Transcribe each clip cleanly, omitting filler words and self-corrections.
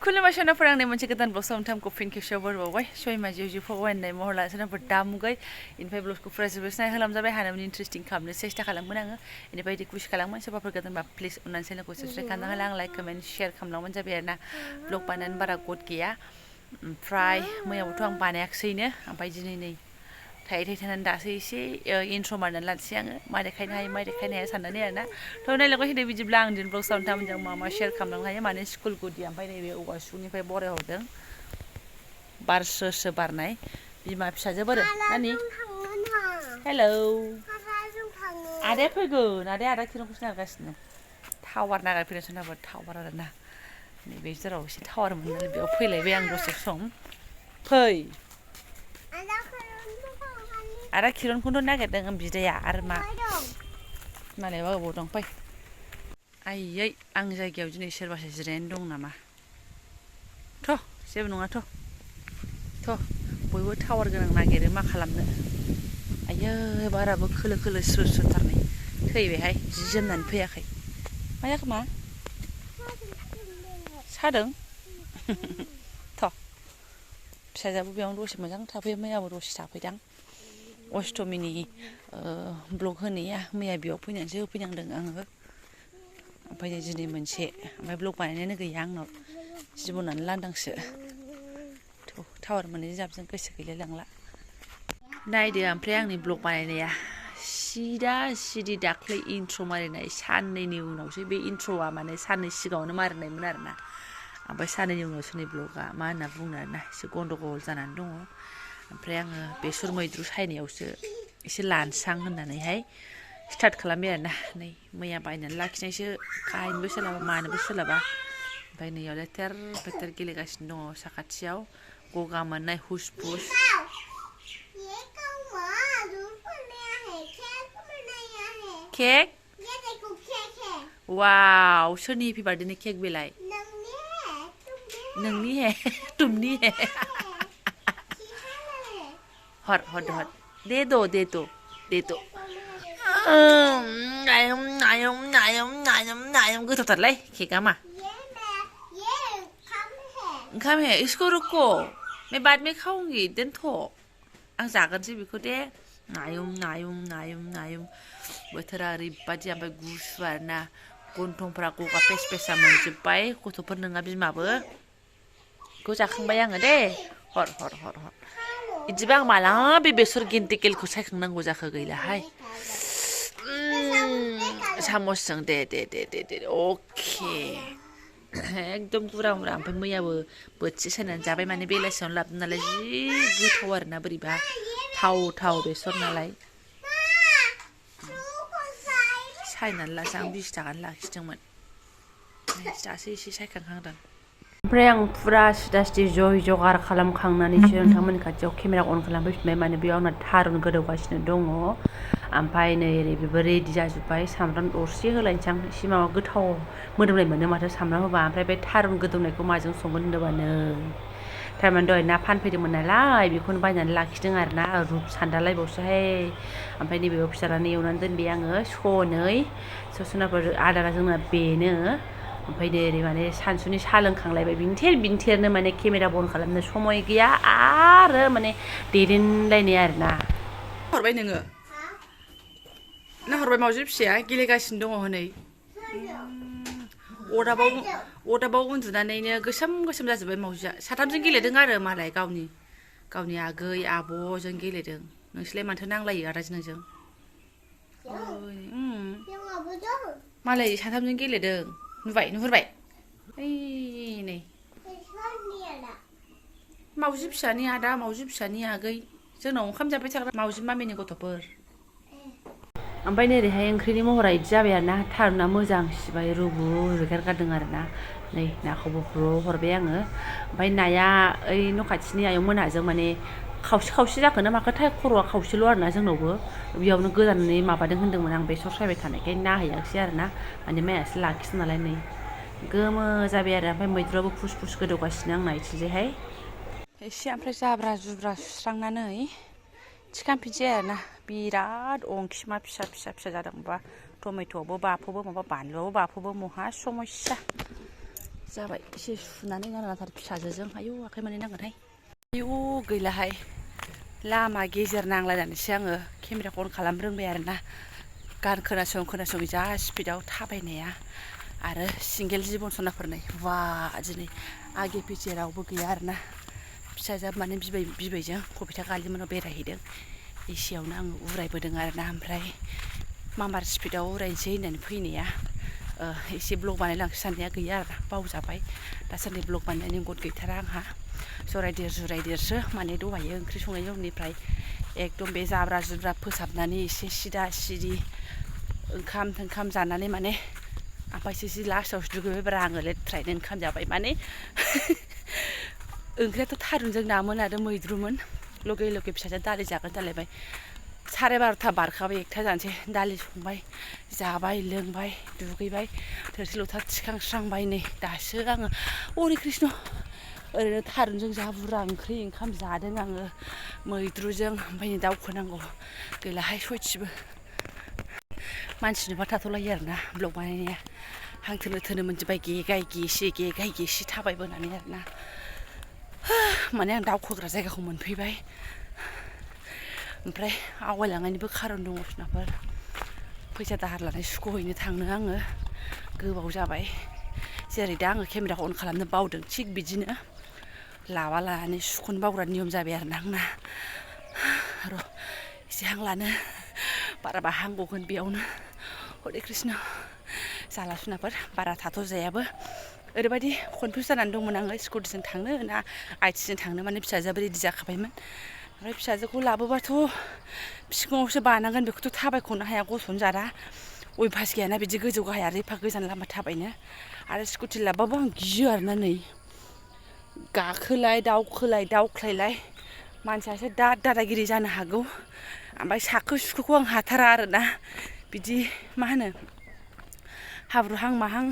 खुलुमबाय सोनाफोर आंनि मोनसे गोदान ब्लग सामथामखौ फिन खेबसेयाव बरबावबाय सय मा जिउ जिउ फगवाननाय महर लाना सोनाफोर दामुगै इनिफ्राय ब्लगखौ फरायजोबोसनाय खालामजाबाय हानामनि इन्टारेस्टिं खालामनो सेस्था खालामगोन आङो इनिफ्राय इदि खुसि खालामगोन सोरबाफोर गोदानबा प्लिज अननानै चेनेलखौ साबस्क्राइब खालामना होला आं लाइक कमेन्ट शेयार खालामलांबानो जाबाय आरोना ब्लग बानायनानै बारा गद गैया ओमफ्राय मैयाबोथ' आं बानायाखिसैनो ओमफ्राय दिनै नै थायै थायै थानानै दासो एसे इन्ट्र' मारनानै लानोसै आङो मा देखायनो हायो मा देखायनो हाया साननानै आरोना थ' नायलांबाय थादो बिदिब्ला आं दिनै ब्लग सामथामजों मा मा शेयार खालामलांनो हायो माने स्कुल गुदि ओमफ्राय नैबे औवासुनिफ्राय बरायहरदों बार स्रो स्रो बारनाय बिमा फिसाजो बोरो नानि हेलौ आदाया फैगोन आदा किरनखौसो नागिरगासिनो टावार नागिरफैदों सोरनाबा टावार आरोना नैबे जेराव एसे टावार मोनो नालाय बेयाव फैलायबाय आं दसे सम फै आदा किरनखौथ' नागिरदों बिदाया आरो मा मालायबा अबाव दं फै आइयै आं जायगायाव दिनै सोरबासो जिरायनानै दं नामा थ' जेबो नङा थ' बयबो टावार गोनां नागिरो मा खालामनो आइयै बाराबो खोलो खोलो स्रो स्रोथारनै थैबायहाय जि जोमनानै फैयाखै मा जाखो मा सादों थ' फिसाजोआबो बेयावनो दसे मोजां थाफैयो मैयाबो दसे थाफैदां अष्टमिनि ब्लग होनाया मैया बेयाव फैनानैसो होफैनांदों आङो ओमफ्राय दिनै मोनसे ओमफ्राय ब्लग बानायनायानो गैया आंनाव जिबनानो लांदांसो टावार मोनैनि जाबजों गोसो गैलाय लांला नायदो ओमफ्राय आंनि ब्लग बानायनाया सिदा सिदि दाख्लै इन्ट्र' मारिनाय साननैनि उनावसो बे इन्ट्र'आ माने साननै सिगाङावनो मारिनायमोन आरोना ओमफ्राय साननैनि उनावसो नै ब्लगआ मा होनना बुंनो आरोना एसे गन्डगल जानानै दङ ओमफ्राय आङो बेसर मैद्रु सायनायावसो एसे लानसां होननानैहाय स्टार्ट खालामबाय आरोना नै मैया बायनानै लाखिनायसो गायनोबो सोलाबा मानोबो सोलाबा ओमफ्राय नैयाव लेथेर फेथेर गेलेगासिनो दङ साखाथियाव गगा मोननाय हुस फुस केक वाव सोरनि हेपि बार्थडेनि केक बेलाय नोंनि हे तुमनि हे हर दे दो नायम गोथावथारलाय केकआ मा ओंखाम हे इसको रुको मैं बाद में खाऊंगी दोनथ' आं जागोनसै बेखौ दे नायम बोथोरा ओरैबादि ओमफ्राय गुसु आरोना गन्थंफ्रा गगा पेस पेसा मोनजोब्बाय गथ'फोर नोङा बिमाबो बेखौ जाखांबाय आङो दे हर बिदिबा आं माला बे बेसर गेन्टेकेलखौ सायखांनांगौ जाखो गैलाहाय सामसजों दे अके एकदम गुरा ओमफ्राय मैयाबो बोथिसे सायनानै जाबाय माने बेलासियावनो लाबोदों नालाय जि गोथाव आरोना बोरैबा थाव बेसर नालाय सायनानै लासै आं 20 थाखानि लाखिदोंमोन दासो एसे सायखांहांदों ओमफ्राय आं फुरा सिदा सिदि जगार खालामखांनानैसो नोंथांमोननि खाथियाव केमेरा अन खालामफैफिनबाय माने बेयाव आंना थारुन गोदौगासिनो दङ ओमफ्राय नै ओरै बेबो रेडि जाजोब्बाय सामब्राम दरसे होलायनोसै आं एसे माबा गोथाव मोदोमनाय मोनो माथो सामब्राम होबा ओमफ्राय बे थारुन गोदौनायखौ माजों संगोन होनदोंबानो थारमाने दहाय ना फानफैदोंमोन नालाय बेखौनो बायनानै लाखिदों आरोना रुप सान्दालायबावसोहाय ओमफ्राय नैबेयाव फिसालानो एवनानै दोनबाय आङो स'नाफोर आदारा जोंना बेनो ओमफ्राय ओरै माने सानसुनि साहा लोंखांलायबाय बिनथेरनो माने केमेरा बन्द खालामनो समय गैया आरो माने दैदेनलायनाय आरोना हरबाय नोङो हरबाय मावजि फिसाया गेलेगासिनो दङ हनै अदाबाव उन्दुनानैनो गोसोम जाजोब्बाय मावजिया साथामजों गेलेदों आरो मालाय गावनि आगै आब'जों गेलेदों नोंसोरलाय माथो नांलायो आदाजों नोंजों मालाय साथामजों गेलेदों नुहुरबाय ओइ नै मावजि फिसानि आदा मावजि फिसानि आगै जोंनाव ओंखाम जाबाय थाग्रा मावजि मामिनि गथ'फोर ओमफ्राय नैरैहाय ओंख्रिनि महरा इदि जाबाय आरोना थारुना मोजां सिबाय रुगारगारदों आरोना नै नाखौबो हरबाय आङो ओमफ्राय नाया ओइ न' खाथिनि आयं मोनहाजों माने खावसे जाखोना माखोथाय खर'आ खावसेल' आरोना जोंनावबो बेयावनो गोदानै माबादों होन्दोंमोन आं बेसर सायबाय थानायखाय नायहैयाखिसै आरोना माने माइयासो लाखिदों नालाय नै गोमो जाबाय आरो ओमफ्राय मैद्रुआबो फुस गोदौगासिनो आंना इथिंजायहाय एसे ओमफ्राय जाब्रा जुब्रा सुस्रांनानै थिखांफिनसै आरोना बिराद अंखिमा फिसा जादों माबा टमेट'आवबो बाफबो माबा बानलुआवबो बाफबो महा समस्या जाबाय एसे सुनानै गाननाथार फिसाजोजों आयौ आखाइ माने नांगोनहाय आयौ गैलाहाय लामा गेजेर नांलायनानैसो आङो केमेराखौ अन खालाम रोंबाय आरोना गान खोनासं जा स्पिडआव थाबायनाया आरो सिंगेल जिबन सनाफोरनाय वा दिनै आगे पिछे रावबो गैया आरोना फिसाजोआ माने बिबैजों कबिता गालिमोनाव बेरायहैदों एसेयावनो आङो उरायबोदों आरोना ओमफ्राय मामार स्पिडआव उरायनोसै होननानै फैनाया एसे ब्लग बानायलांसै साननाया गैया आरोना बावजाबाय दासान्दि ब्लग बानायनायनि गद गैथारा आंहा जरायदेरसो माने दहायो ओंख्रि संनायनि उननिफ्राय एकदम बे जाब्रा जुब्रा फोसाबनानै एसे सिदा सिदि ओंखाम जानानै माने ओमफ्रायसो जि लास्टावसो दुगैबायब्रा आङो लेथ्रायैनो ओंखाम जाबाय माने ओंख्रियाथ' थारुनजों नामोन आरो मैद्रुमोन लगे फिसाजोआ दालि जागोन जालायबाय 12:30 बारखाबाय 1 जानोसै दालि संबाय जाबाय लोंबाय दुगैबाय थोरसि लथा थिखांस्रांबाय नै दासो आङो हरे कृष्ण ओरैनो थारुनजों जा बुरजा ओंखाम जादों आङो मैद्रुजों ओमफ्राय नै दावखोनांगौ गैलाहाय सयथिबो मानसिनोबा थाथ'लायो आरोना ब्लग बानायनाया हां थोनो मोनजोब्बाय गेगाय गेसि थाबायबोनानै आरोना माने आं दावखोग्रा जायगाखौ मोनफैबाय ओमफ्राय आवगायलांनायनिबो खारन दङ सोरनाफोर फैसा दाहार लानाय सुख'हैनो थांनो आङो गोबाव जाबाय जेरै दा आङो केमेराखौ अन खालामनो बावदों थिग बिदिनो लानानै सुख'नो बावग्रा नियम जाबाय आरोना आंना र' एसे हां लानो बाराबा हां गगोन बेयावनो हरे कृष्ण जाला सुनाफोर बारा थाथ'जायाबो ओरैबायदि कनफिउस जानानै दंमोन आङो स्कुटिजों थांनो ना आइथिंजों थांनो माने फिसाजोआबो रेडि जाखाबायमोन ओमफ्राय फिसाजोखौ लाबोबाथ' बिखुङावसो बानांगोन बेखौथ' थाबायख'नो हाया गस'नो जारा अयभास गैयाना बिदि गोजौ गाहाय आरो एफा गोजान लामा थाबायनो आरो स्कुटि लाबाबो आं गियो आरोना नै गाखोलाय दावख्लायलाय मानसियासो दादागिरि जानो हागौ ओमफ्राय साखो सुखोखौ आं हाथारा आरोना बिदि मा होनो हाब्रुहां माहां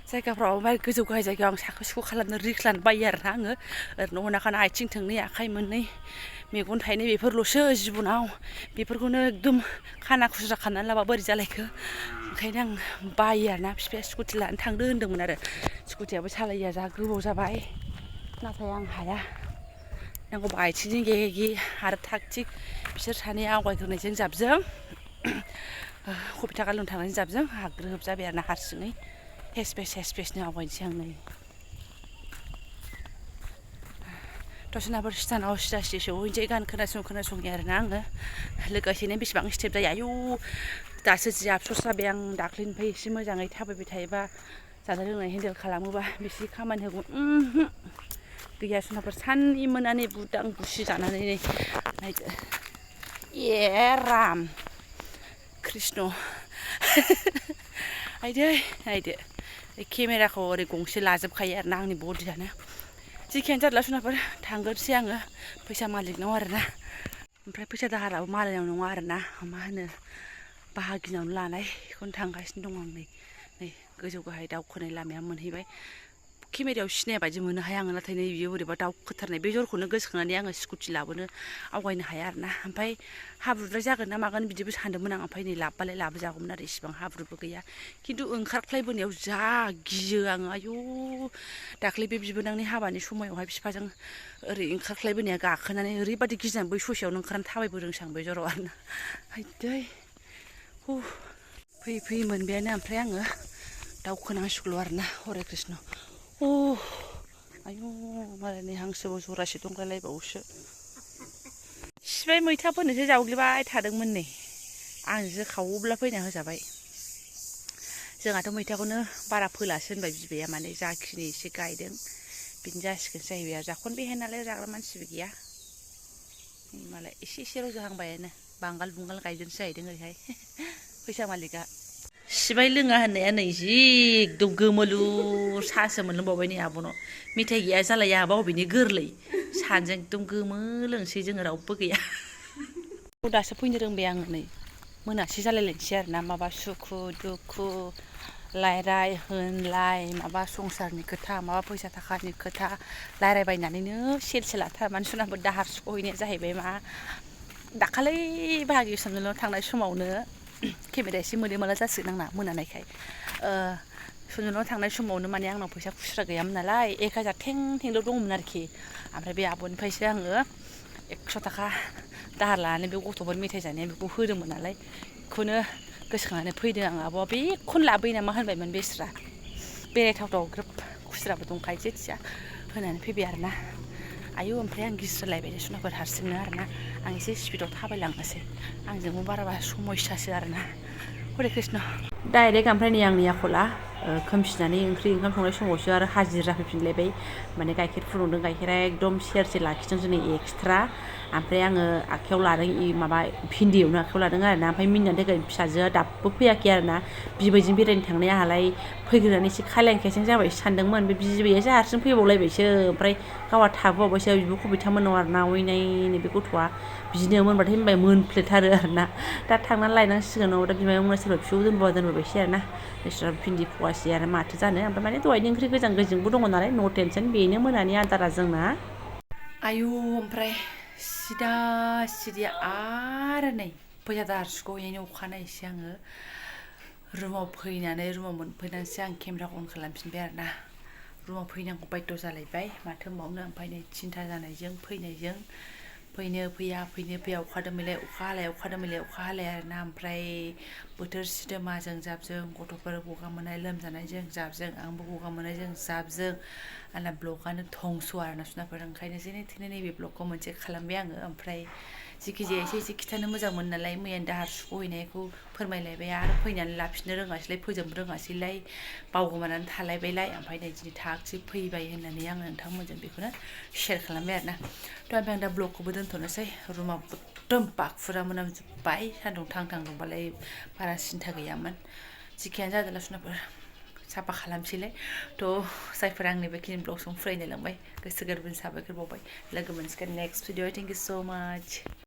जायगाफ्राव ओमफ्राय गोजौ गाहाय जायगायाव आं साखो सुखो खालामनो रिक्स लानो बायो आरोना आङो ओरैनो हनाखाना आथिं थोंनै आखाइ मोननै मेगन थाइनै बेफोरल'सो जिबनाव बेफोरखौनो एकदम खाना खुस्रा खालामनानै लाबा बोरै जालायखो ओंखायनो आं बायो आरोना बिफाया स्कुटि लानो थांदो होन्दोंमोन आरो स्कुटियाबो सालायैया जा गोबाव जाबाय नाथाय आं हाया नांगौबा आथिंजों गेगे आरो थाग थिग बिसोर सानैया आवगायग्रोनायजों जाबजों कबिता गालियाव थांनायजों जाबजों आंहा ग्रोब जाबाय आरोना हारसिङै हेसपेसनो आवगायनोसै आं नै दसेनाफोर स्टानाव सिदा सहैनोसै गान खोनासङै आरोना आङो लोगोसेनो बेसेबां स्टेप जायो आयौ दासो जि आफस'स जाबाय आं दाख्लैनिफ्राय एसे मोजाङै थाबायबाय थायोबा जानाय लोंनाय हेन्देल खालामोबा बेसे खामानि होगौमोन गैया सुनाफोर साननि मोनानि बुदां बुसि जानानै नै नायदो ए राम कृष्ण नायदो केमेराखौ ओरै गंसे लाजोबखायो आरोना आंनि बडियानो जिखियानो जादोला सुनाफोर थांगोनसै आङो फैसा मालिकनाव आरोना ओमफ्राय फैसा दाहाराबो मालायनाव नङा आरोना मा होनो बाहागिनावनो लानायखौनो थांगासिनो दं आं नै गोजौ गाहाय दावखोनाय लामाया मोनहैबाय केमेरायाव सिनाया बायदि मोनोहाय आङो नाथाय नै बियो बोरैबा दावखोथारनाय बे जरखौनो गोसोखांनानै आङो स्कुटि लाबोनो आवगायनो हाया आरोना ओमफ्राय हाब्रुद्राय जागोन ना मागोन बिदिबो सानदोंमोन आं ओमफ्राय नै लाबोबालाय लाबोजागौमोन आरो इसिबां हाब्रुबो गैया खिन्थु ओंखारख्लायबोनायाव जा गियो आङो आयौ दाख्लै बे बिबोनांनि हाबानि समायावहाय बिफाजों ओरै ओंखारख्लायबोनाया गाखोनानै ओरैबायदि गिनानै बै ससेयावनो ओंखारनानै थाबायबोदोंसो आं बे जराव आरोना आयदै फैयै मोनबायानो ओमफ्राय आङो दावखोनांसिगौल' आरोना हरे कृष्ण आयौ मालायनि हांसोबो जरासे दंलायलायबावोसो सिबाय मैथाफोरनोसो जावग्लिबाय थादोंमोन नै आंजों खावोब्ला फैना होजाबाय जोंहाथ' मैथाखौनो बारा फोलासो होनबाय बिबैया माने जाखिनि एसे गायदों बिदिनो जासिगोन जाहैबाय आरो जाख'नो बेहाय नालाय जाग्रा मानसिबो गैया मालाय एसे रज'हांबायानो बांगाल बुंगाल गायदोंसो जाहैदों ओरैहाय फैसा मालिकआ सिबाय लोङा होननाया नै जि एकदम गोमोलुर सासो मोनलोंबावबाय नै आब'नाव मेथाइ गैया जालाय आहाबा अबेनि गोरलै सानजों एकदम गोमो लोंसै जोङो रावबो गैया दासो फैनो रोंबाय आङो नै मोनासै जालायलायनोसै आरोना माबा सुखु दुखु रायलाय होनलाय माबा संसारनि खोथा माबा फैसा थाखानि खोथा रायलायबायनानैनो सेल थारमाने सुनाबो दाहार सुख'हैनाया जाहैबाय मा दाखालै बाहागि साननायाव थांनाय समावनो केमेराया एसे मोले मोला जासिगोन आंना मोनानायखाय सुनुनाव थांनाय समावनो माने आंनाव फैसा खुस्रा गैयामोन नालाय 1000 थेंल' दंमोन आरोखि ओमफ्राय बे आब'निफ्रायसो आङो 100 थाखा दाहार लानानै बे गथ'फोर मेथाइ जानाया बेखौ होदोंमोन नालाय बेखौनो गोसोखांनानै फैदों आं आब'आ बेखौनो लाबोयो नामा होनबायमोन बेस्रा बेरायथावथाव ग्रोब खुस्राबो दंखायो जेथिया होनानै फैबाय आरोना आयौ ओमफ्राय आं गिस्रालायबाय सुनाफोर हारसिंनो आरोना आं एसे स्पिडाव थाबायलांनोसै आंजोंबो बाराबा समयसासो आरोना हरे कृष्ण डाइरेक्ट ओमफ्राय नै आंनि आखला खोमसिनानै ओंखाम संनाय समावसो आरो हाजिर जाफैफिनलायबाय माने गाइखेर फुदुंदों गाइखेरा एकदम सेरसे लाखिदों जोंनि एक्सट्रा ओमफ्राय आङो आखायाव लादों माबा भिन्दि एवनो आखायाव लादों आरोना ओमफ्राय मिनिनानै थाखाय फिसाजोआ दाबो फैयाखै आरोना बिबैजों बेरायनो थांनाय आंहालाय फैग्रोनानै एसे खायलें खायसें जाबायसो सानदोंमोन बे बिबैयासो हारसिं फैबावलायबायसो ओमफ्राय गावहा थाबोबावबायसो बिब' कबिथामोननाव आरोना अयनायनो बे गथ'आ बिदिनो मोनबाथाय होनबाय मोनफ्लेथारो आरोना दा थांनानै लायनांसिगोन दा बिमायंना सोरबा फिसौ दोनबोबायसै आरोना बिस्रा भिन्दि फवासे आरो माथो जानो ओमफ्राय माने दहायनि ओंख्रि गोजां गोजिंबो दङ नालाय न' टेनसन बेनो मोनानि आदारा जोंना आयु ओमफ्राय सिदा सिदि आरो नै फैसा दाहार सुख'हैनायनि अखानायैसो आङो रुमाव मोनफैनानैसो आं केमेराखौ अन खालामफिनबाय आरोना रुमाव फैनांगौ बायद' जालायबाय माथो होनबावनो ओमफ्राय नै थिनथा जानायजों फैया अखा दोमैलाय अखा हालाय आरोना ओमफ्राय बोथोर सिदोमाजों जाबजों गथ'फोर गगा मोननाय लोमजानायजों जाबजों आंबो गगा मोननायजों जाबजों आंना ब्लगानो धंस' आरोना सुनाफोर ओंखायनो जेने थेने नैबे ब्लगखौ मोनसे खालामबाय आङो ओमफ्राय जिखि जाया एसे खिथानो मोजां मोनो नालाय मैयानि दाहार सुख'हैनायखौ फोरमायलायबाय आरो फैनानै लाफिननो रोङासैलाय फोजोबनो रोङासैलाय बावगोमानानै थालायबायलाय ओमफ्राय नै दिनै थागसि फैबाय होननानै आङो नोंथांमोनजों बेखौनो शेयार खालामबाय आरोना थ' ओमफ्राय आं दा ब्लगखौबो दोनथ'नोसै रुमा एकदम बाखुरा मोनामजोब्बाय सान्दुं थां दुंबालाय बारा सिन्था गैयामोन जिखियानो जादोंला सुनाफोर साफा खालामसैलाय थ' जायफोरा आंनि बेखिनि ब्लगजों फरायनो लांबाय गोसो गोरबोनि साबायखर बावबाय लोगो मोनसिगोन नेक्स्ट भिडिअ थेंक इउ स' माच